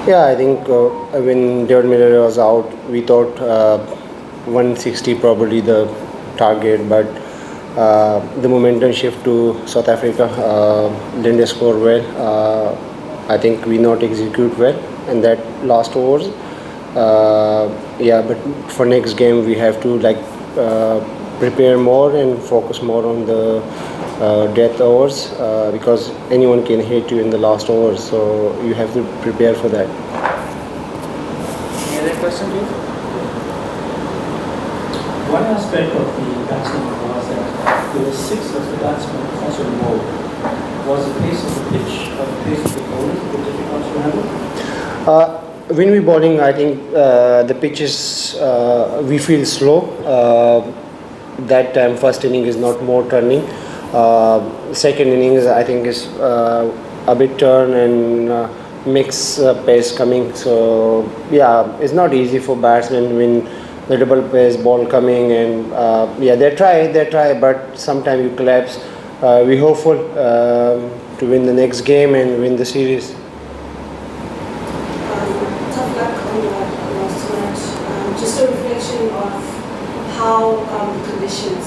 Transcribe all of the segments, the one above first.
Yeah, I think when David Miller was out, we thought 160 probably the target, but the momentum shift to South Africa didn't score well. I think we not execute well in that last overs. Yeah, but for next game we have to prepare more and focus more on the death overs because anyone can hit you in the last overs. So you have to prepare for that. Any other question, please? One aspect of the batsman was that there were six of the batsmen across the ball. Was the pace of the pitch or the pace of the bowling the difficult to handle? When we bowling, I think the pitch is we feel slow. That time, first inning is not more turning. Second innings, I think, is a bit turn and mix pace coming. So yeah, it's not easy for batsmen when the double pace ball coming and yeah, they try, but sometimes you collapse. We hopeful to win the next game and win the series. Tough luck on the last match. Just a reflection of how the conditions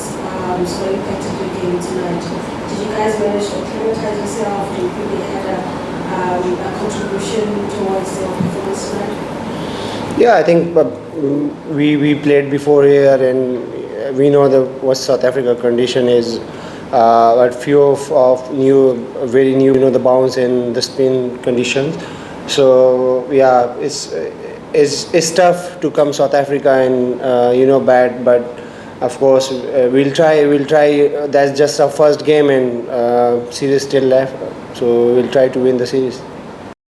sort of impacted your game tonight. Did you guys manage to acclimatize yourself? Do you think they had a contribution towards your performance tonight? Yeah, I think we played before here and we know what South Africa condition is. But few of very new, the bounce and the spin conditions. So yeah, it's tough to come South Africa and bat, but of course we'll try. That's just our first game and series still left, so we'll try to win the series.